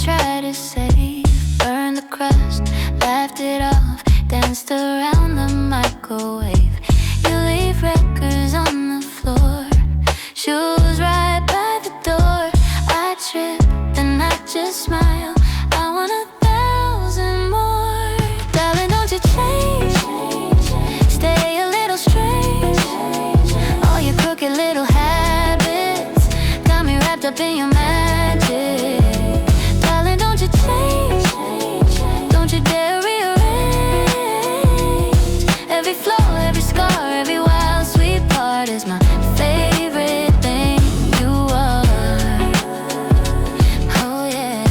tried to save, burned the crust, laughed it off, danced around the microwave. You leave records on the floor, shoes right by the door. I trip, then I just smile. I want 1,000 more. Darling, don't you change, stay a little strange. All your crooked little habits got me wrapped up in your magic. Darling, don't you change, don't you dare rearrange. Every flaw, every scar, every wild sweet part is my favorite thing you are. Oh yeah,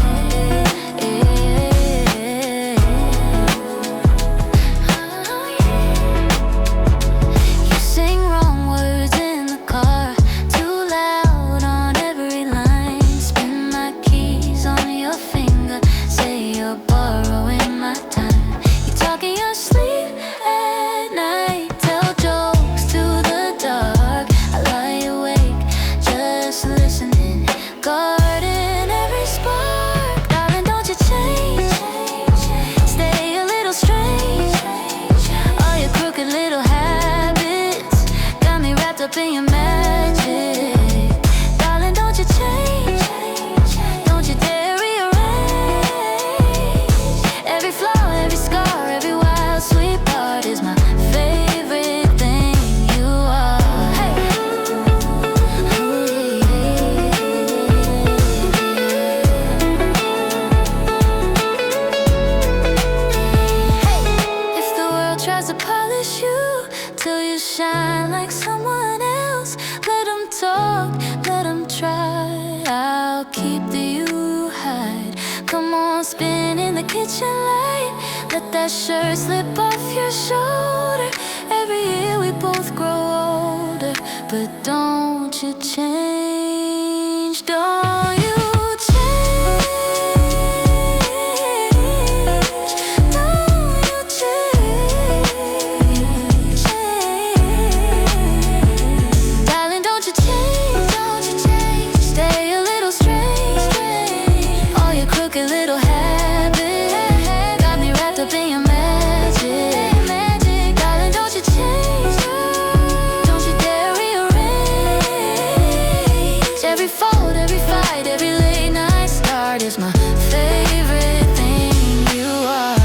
yeah. Oh yeah. You sing wrong words in the car, too loud on every line. Spin my keys on your finger, say you're borrowing my time. You talk in your sleep at night, tell jokes to the dark. I lie awake, just listening, guarding every spark. Darling, don't you change, stay a little strange. All your crooked little habits got me wrapped up in your magic. Darling, don't you change, don't you dare rearrange. Every flaw, every scar, every wild sweet part is my favorite thing you are. Hey. Hey. If the world tries to polish you till you shine like someone else, let them talk, let them try. I'll keep the you hide. Come on, spin in the kitchen light. Let that shirt slip off your shoulder. Every year we both grow older, but don't you change, don't you change, don't you change. Darling, don't you change, stay a little strange. All your crooked little habits got me wrapped up in your magic. Darling, don't you change, don't you dare rearrange. Every fault, every fight, every late night start is my favorite thing you are.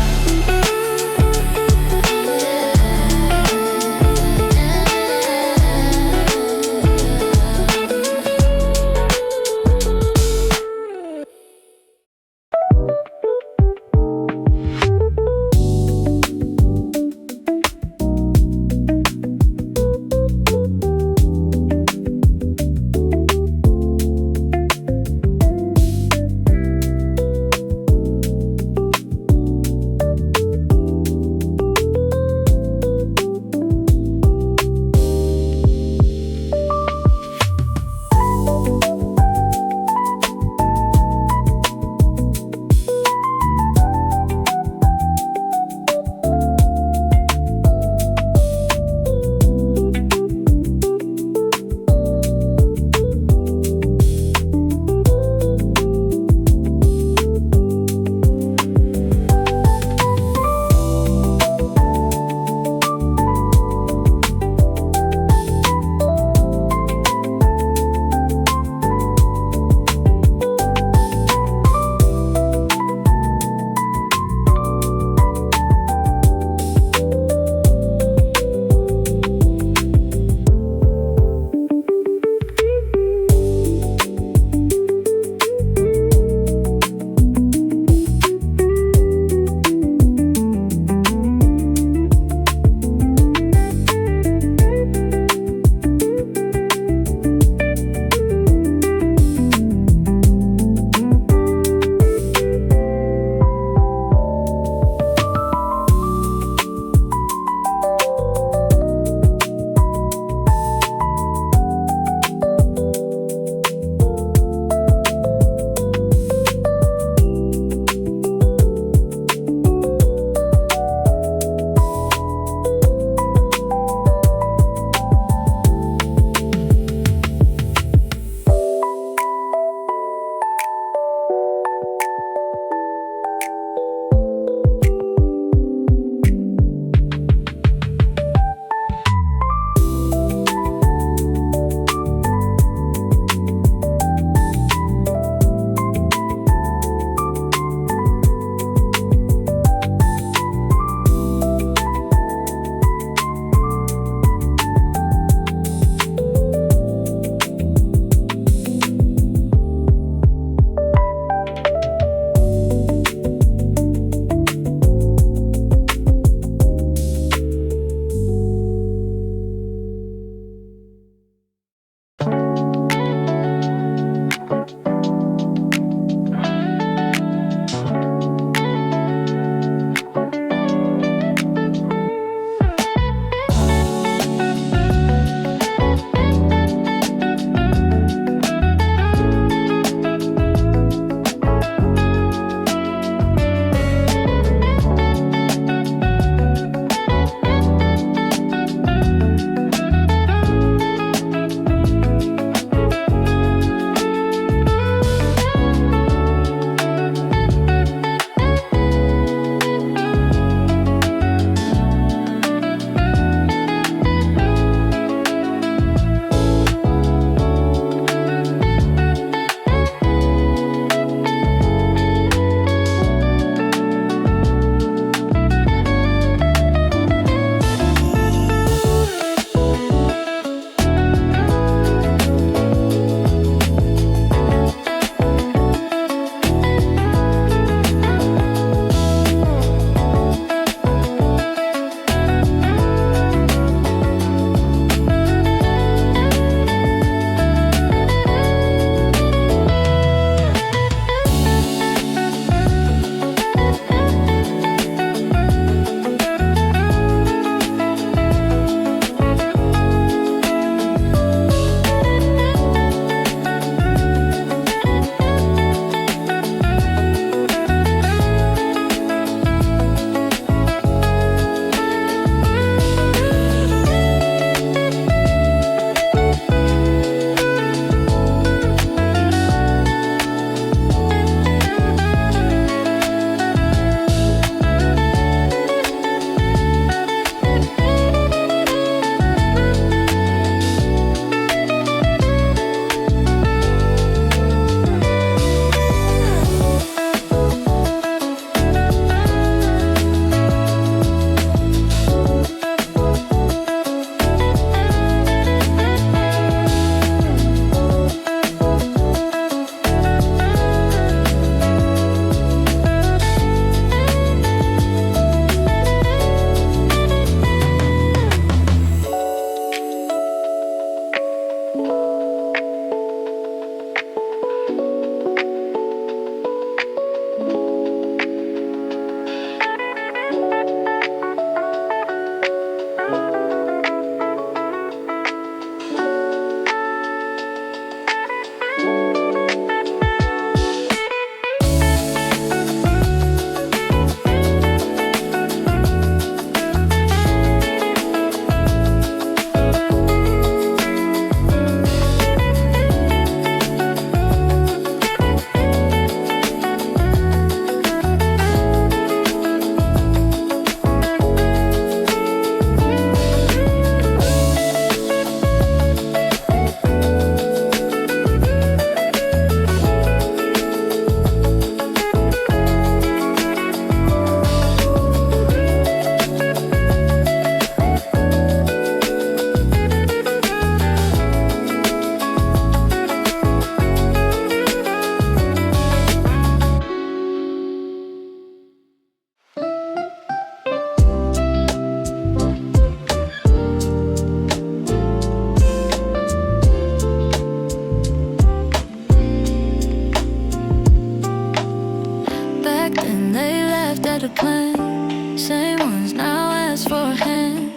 instead of plan. Same ones now ask for a hand.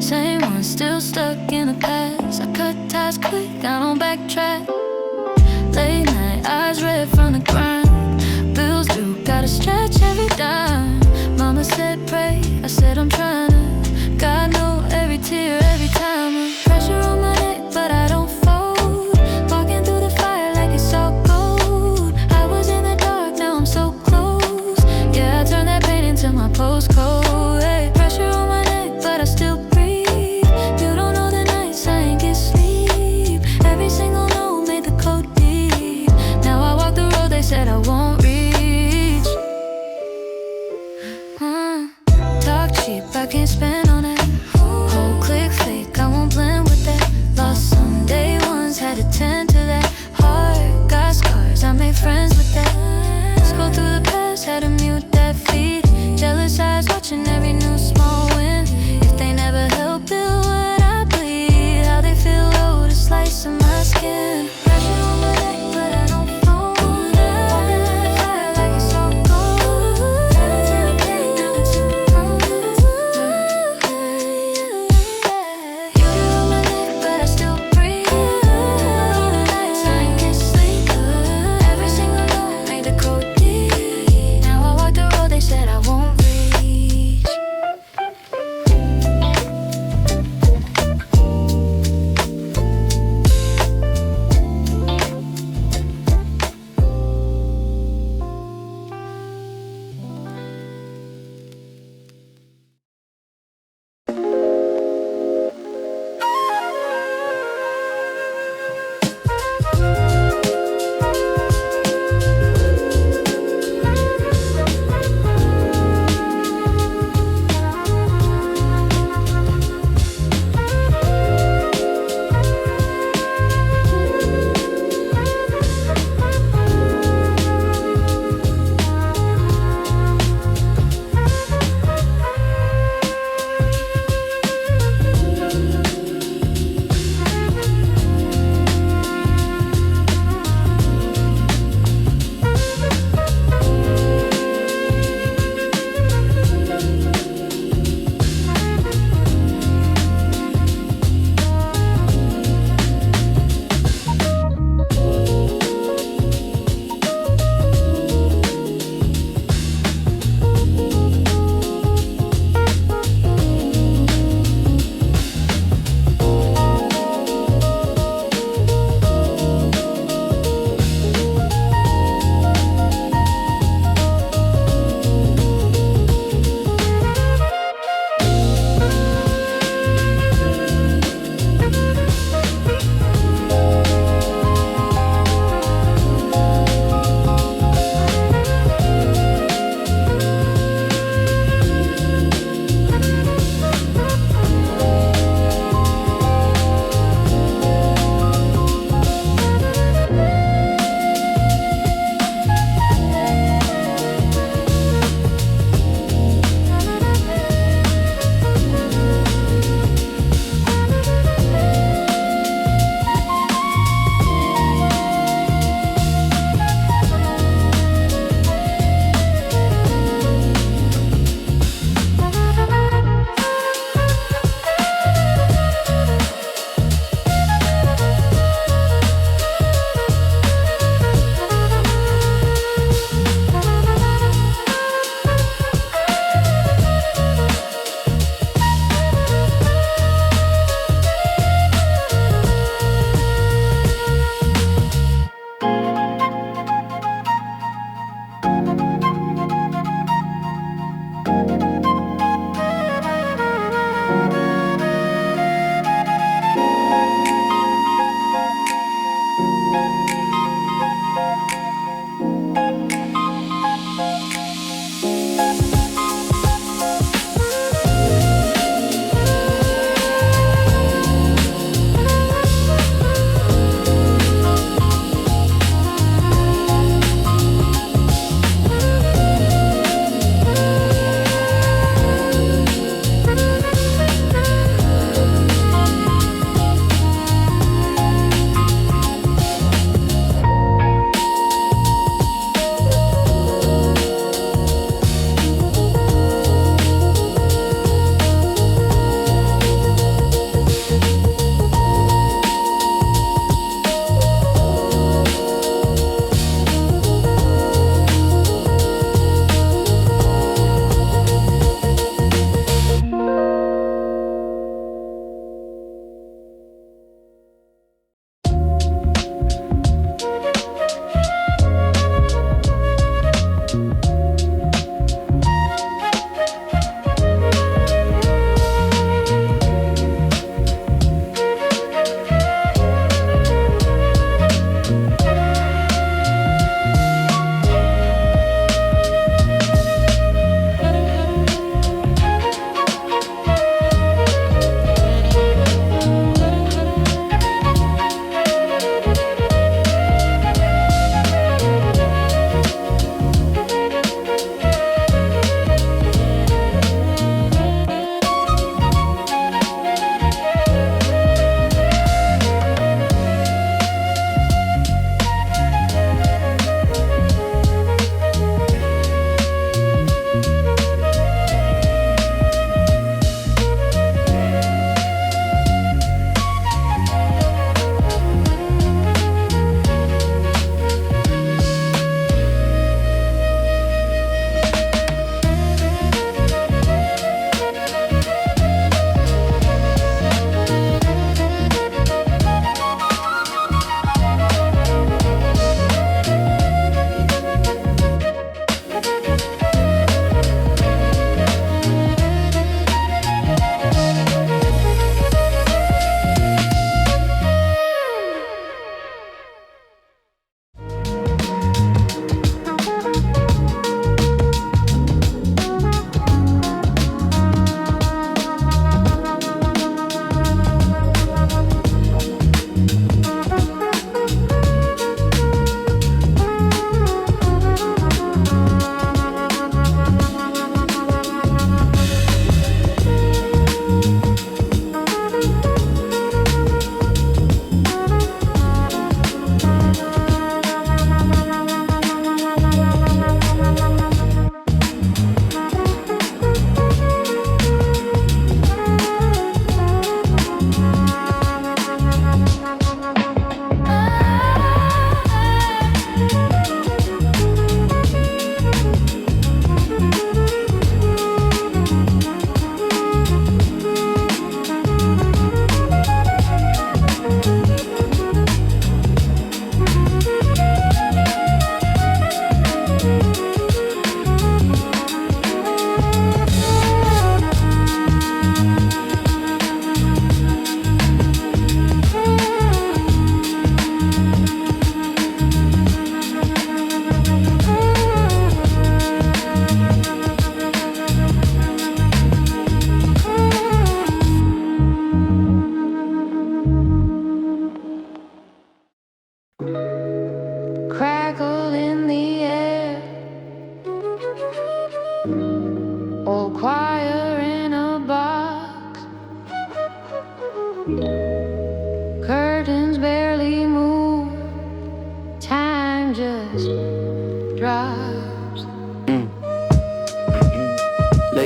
Same ones still stuck in the past. I cut ties quick, I don't backtrack. Late night, eyes red from the grind. Bills due, gotta stretch every dime. Mama said pray, I said I'm trying to. God know every tear, every time. Pressure on my neck, but I don't fold. Walking through the fire like it's all gold. I was in the dark, now I'm so close. Yeah, I turned that pain into my postcode. Hey, pressure on my neck, but I still breathe. You don't know the nights I ain't get sleep. Every single note made the code deep. Now I walk the road they said I won't reach. Talk cheap, I can't spend on it. Whole click fake, I won't blend with that. Lost some day ones, had to tend to that. Heart got scars, I made friends with that. Scroll through the past, had to mute that feed. Jealous eyes watching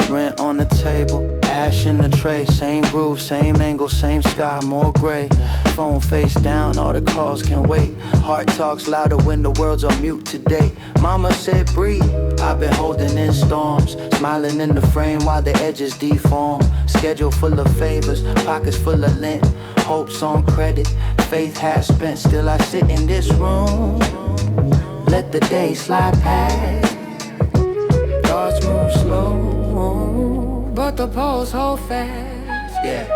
Rent on the table, ash in the tray. Same groove, same angle, same sky, more gray. Phone face down, all the calls can wait. Heart talks louder when the world's on mute today. Mama said breathe, I've been holding in storms. Smiling in the frame while the edges deform. Schedule full of favors, pockets full of lint. Hopes on credit, faith has spent. Still I sit in this room, let the day slide past. Thoughts move slow, but the pulse hold fast. Yeah.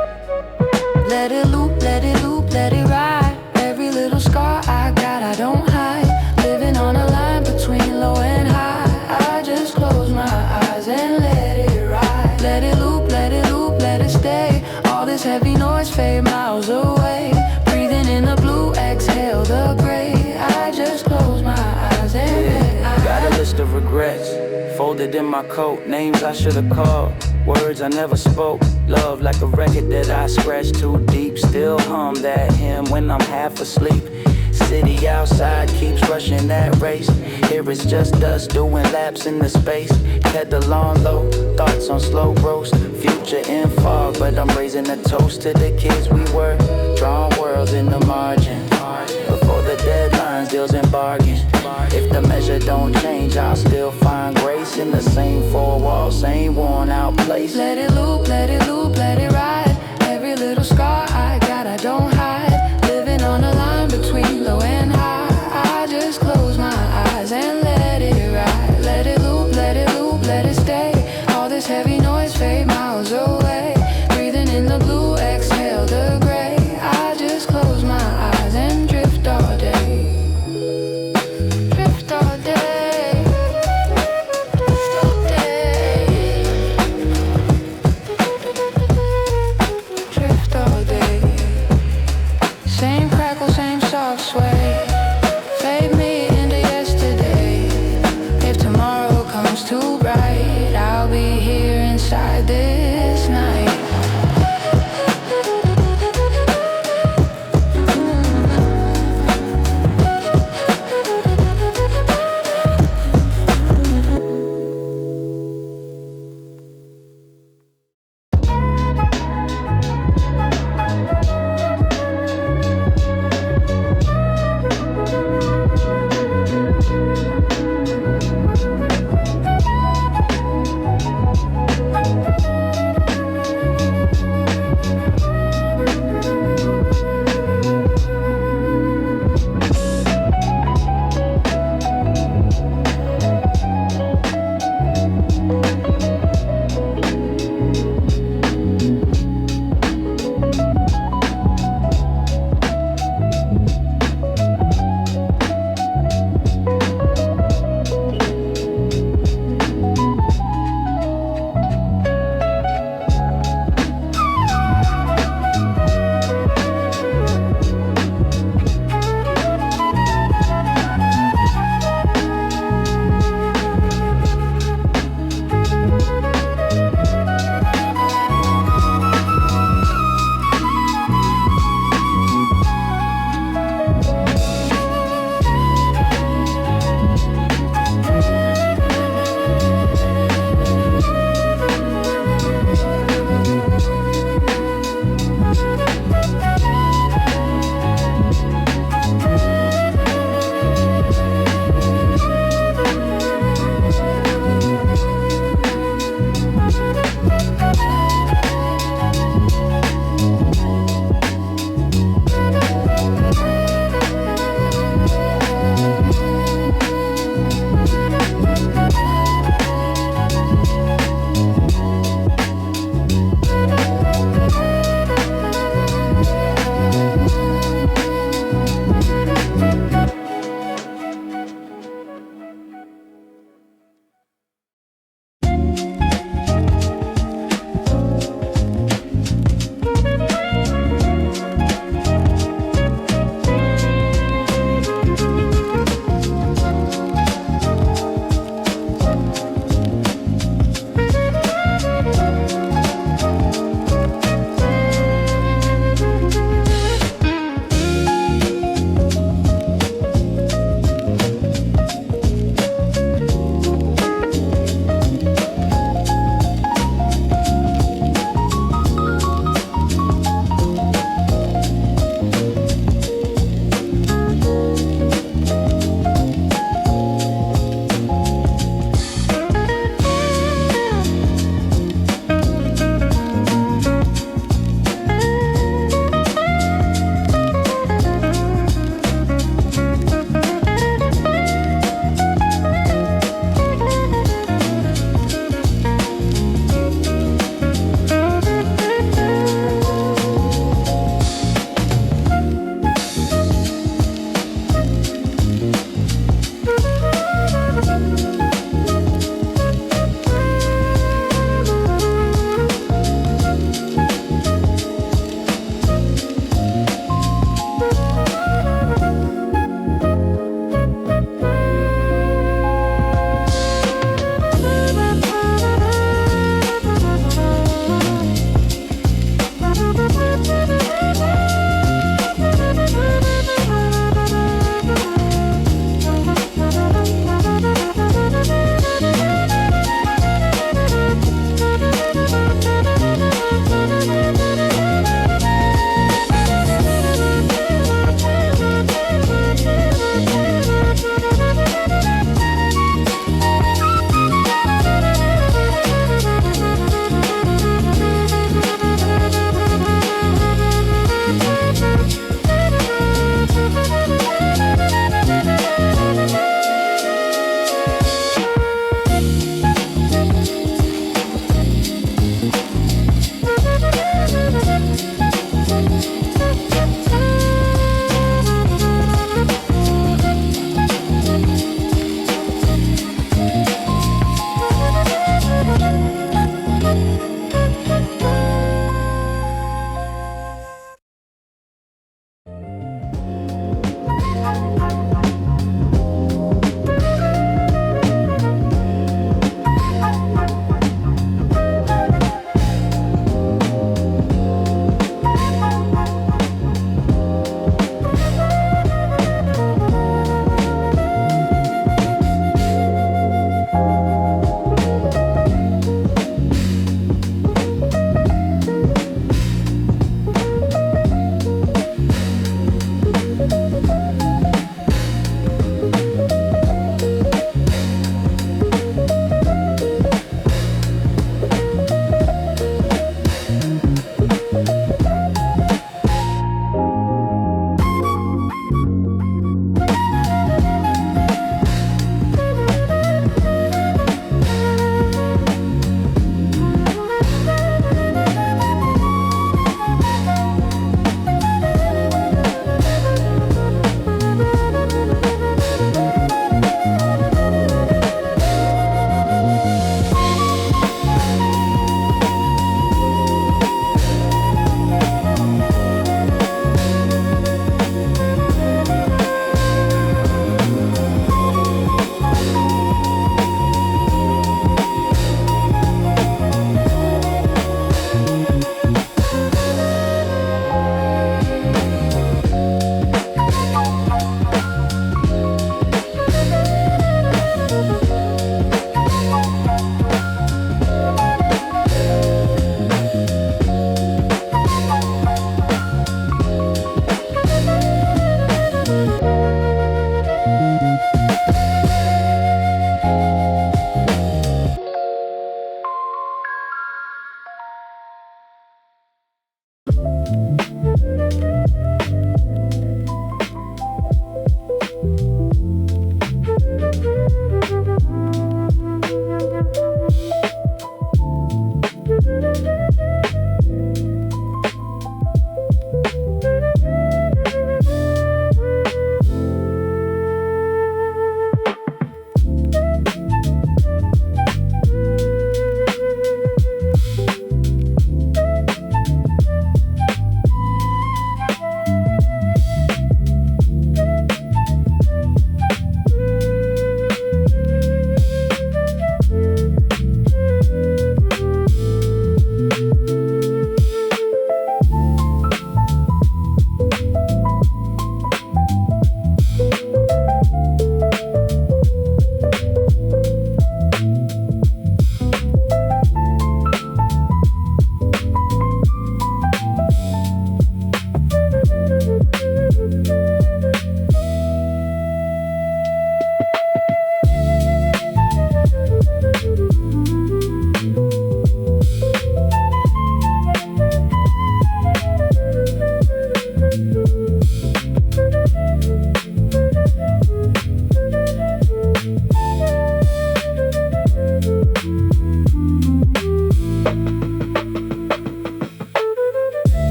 Let it loop, let it loop, let it ride. Every little scar I got, I don't hide. Living on a line between low and high. I just close my eyes and let it ride. Let it loop, let it loop, let it stay. All this heavy noise fade miles away. Breathing in the blue, exhale the gray. I just close my eyes and let it ride. Got a list of regrets folded in my coat, names I should've called, words I never spoke. Love like a record that I scratched too deep. Still hum that hymn when I'm half asleep. City outside keeps rushing that race. Here it's just us doing laps in the space. Pedal on low, thoughts on slow roast. Future in fog, but I'm raising a toast to the kids we were. Drawing worlds in the margin. Before the deadlines, deals and bargains. If the measure don't change, I'll still find grace in the same four walls, same worn out place. Let it loop, let it loop, let it ride. Every little scar I got, I don't hide. Living on a line between low and high. I just close my eyes and let it ride. Let it loop, let it loop, let it stay. All this heavy noise fade miles away. Breathing in the blue, exhale the gray. I just close my eyes and drift all day. Drift all day. Drift all day. Drift all day.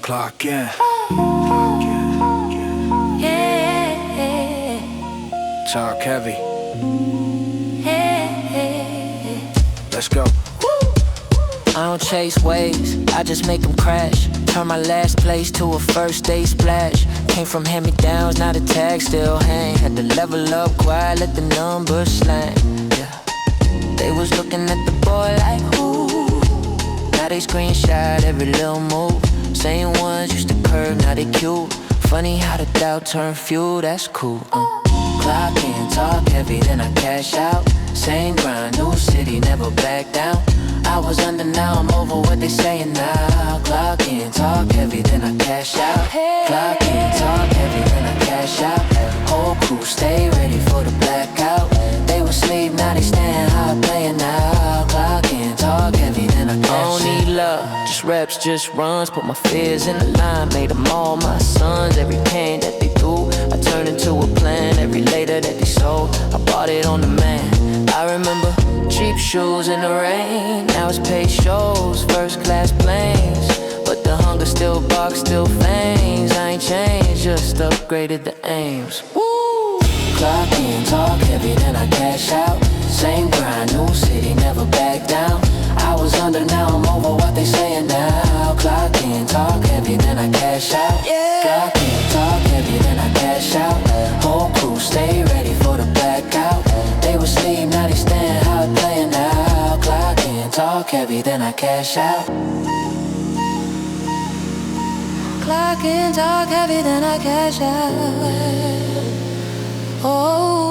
Clock in. Talk heavy. Let's go. I don't chase waves, I just make them crash. Turn my last place to a first day splash. Came from hand-me-downs, now the tag still hang. Had to level up quiet, let the numbers slang. Yeah. They was looking at the boy like, who? Now they screenshot every little move. Same ones used to curve, now they cute. Funny how the doubt turned fuel, that's cool. Clock in, talk heavy, then I cash out. Same grind, new city, never back down. I was under, now I'm over, what they saying now. Clock in, talk heavy, then I cash out. Clock in, talk heavy, then I cash out. Whole crew stay ready for the blackout. They was asleep, now they stand high, playing now. Clock in, talk heavy, then I cash out. I don't need love, just reps, just runs. Put my fears in the line, made them all my sons. Every pain that they threw, I turned into a plan. Every later that they sold, I bought it on the man. I remember cheap shoes in the rain. Now it's paid shows, first class planes. But the hunger still barks, still fangs. I ain't changed, just upgraded the aims. Woo! Clock in, talk heavy, then I cash out. Same grind, new city, never back down. I was under, now I'm over, what they saying now. Clock in, talk heavy, then I cash out. Clock in, talk heavy, then I cash out. Whole crew stay ready for the blackout. They was asleep, now they stand hard playing now. Clock in, talk heavy, then I cash out. Clock in, talk heavy, then I cash out. Oh.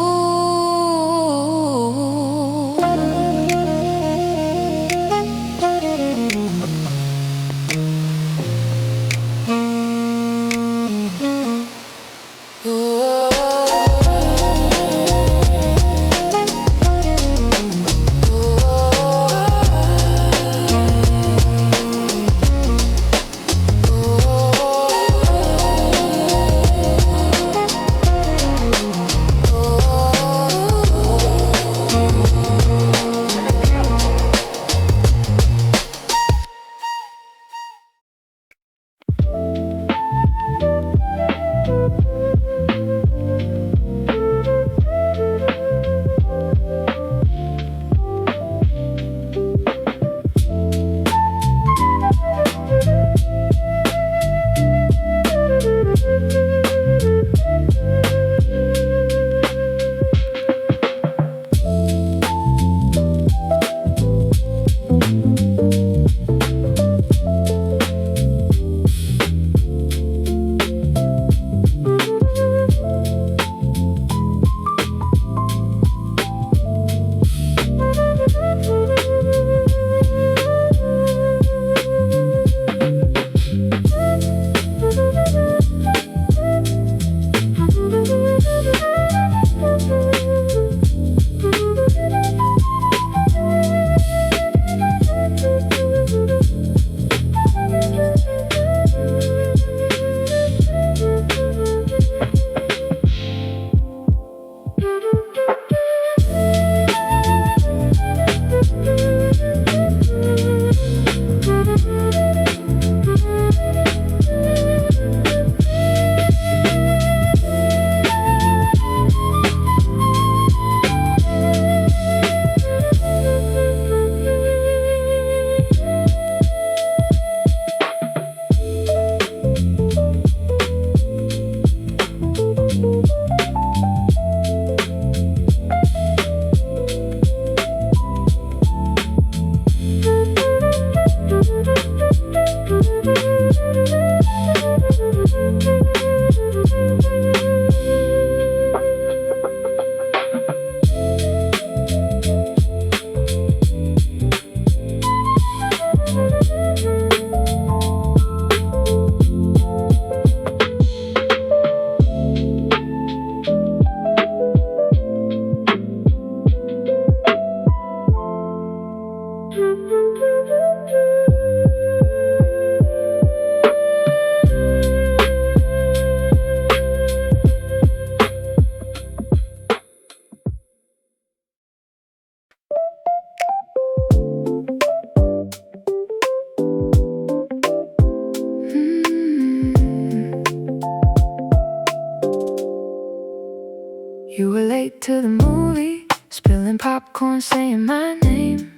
to the movie, spilling popcorn, saying my name.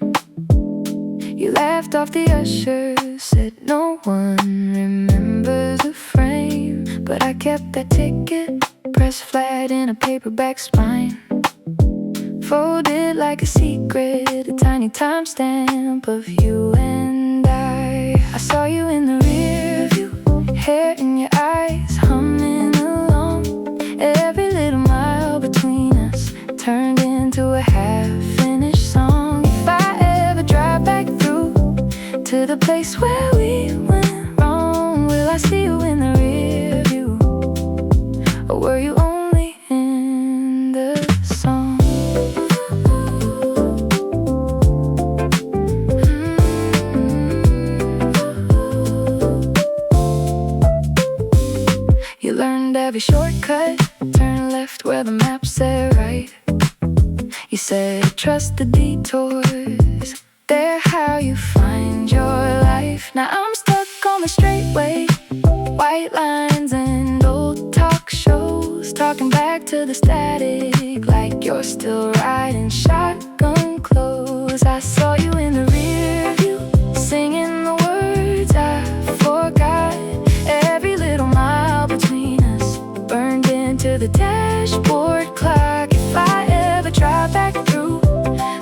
You laughed off the usher, said no one remembers the frame. But I kept that ticket, pressed flat in a paperback spine, folded like a secret, a tiny timestamp of you and I. I saw you in the rear view, hair in your eyes, humming along. Every little mile between us turned into a half-finished song. If I ever drive back through to the place where we went wrong, will I see you in the rear view, or were you only in the song? You learned every shortcut, turn left where the map said right. You said trust the detours, they're how you find your life. Now I'm stuck on the straight way, white lines and old talk shows, talking back to the static like you're still riding shotgun clothes. I saw you in the rear view, singing the words I forgot. Every little mile between us burned into the dashboard clock. If I ever drive back through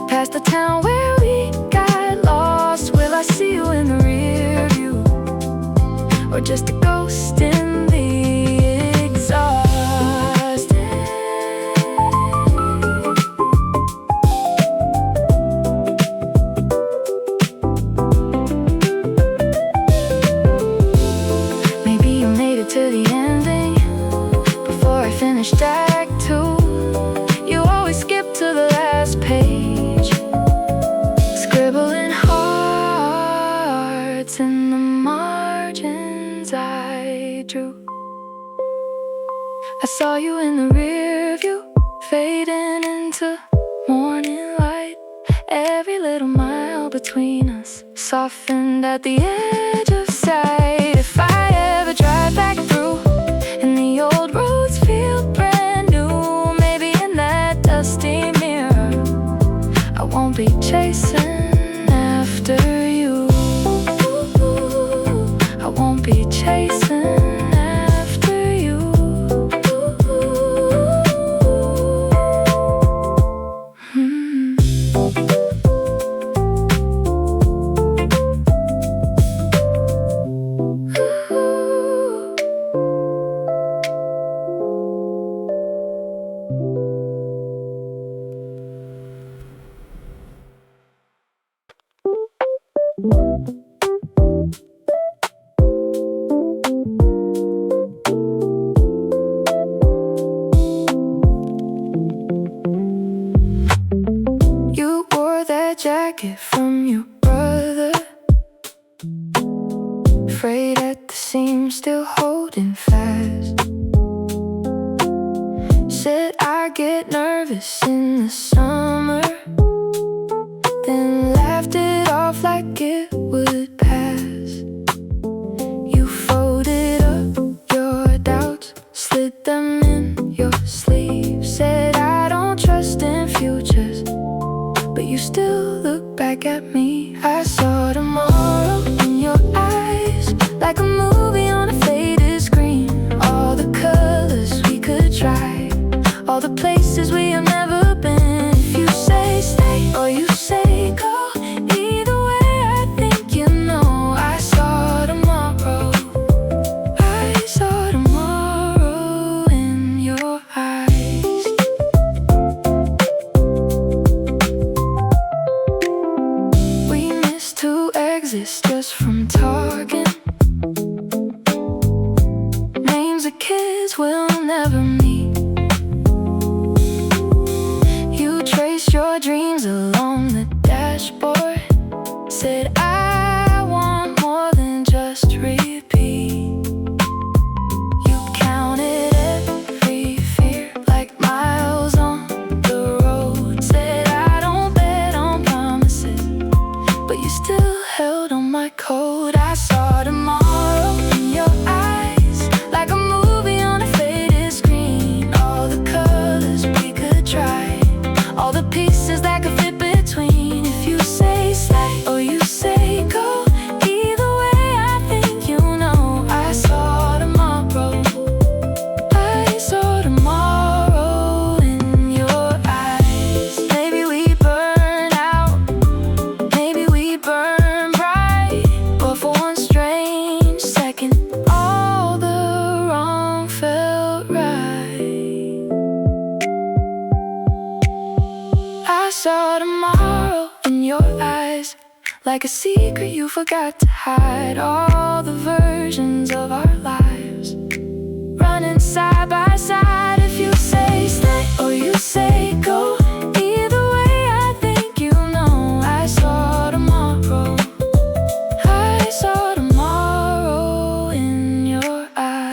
past the town where we got lost, will I see you in the rear view, or just a ghost in the exhaust? Maybe you made it to the ending before I finished Act 2. You always skip to the last page, scribbling hearts in the margins I drew. I saw you in the rear view, fading into morning light. Every little mile between us softened at the edge of sight. If I ever drive back through and the old roads feel brand new, maybe in that dusty mirror I won't be chasing after you. I won't be chasing after you. You wore that jacket from your brother, frayed at the seam, still holding fast. Said I get nervous in the summer, then laughed it off like it would pass. You folded up your doubts, slid them in your sleeve, said I don't trust in futures, but you still look back at me. I saw tomorrow in your eyes, like a movie on a faded screen. All the colors we could try, all the places we have never been. If you say stay or you say go, either way I think you know. I saw tomorrow, I saw tomorrow in your eyes. We missed 2 exits just from talking, names of kids we'll never meet. You traced your dreams along the dashboard, said I want more than just repeat. You counted every fear like miles on the road, said I don't bet on promises, but you still held on my code. I saw tomorrow in your eyes, like a movie on a faded screen. All the colors we could try, saw tomorrow in your eyes, like a secret you forgot to hide. All the versions of our lives running side by side. If you say stay or you say go, either way I think you know I saw tomorrow. I saw tomorrow in your eyes.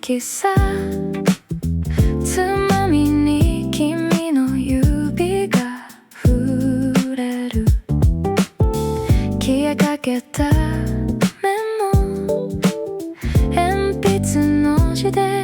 喫茶つまみに君の指が触れる消えかけたメモ鉛筆の字で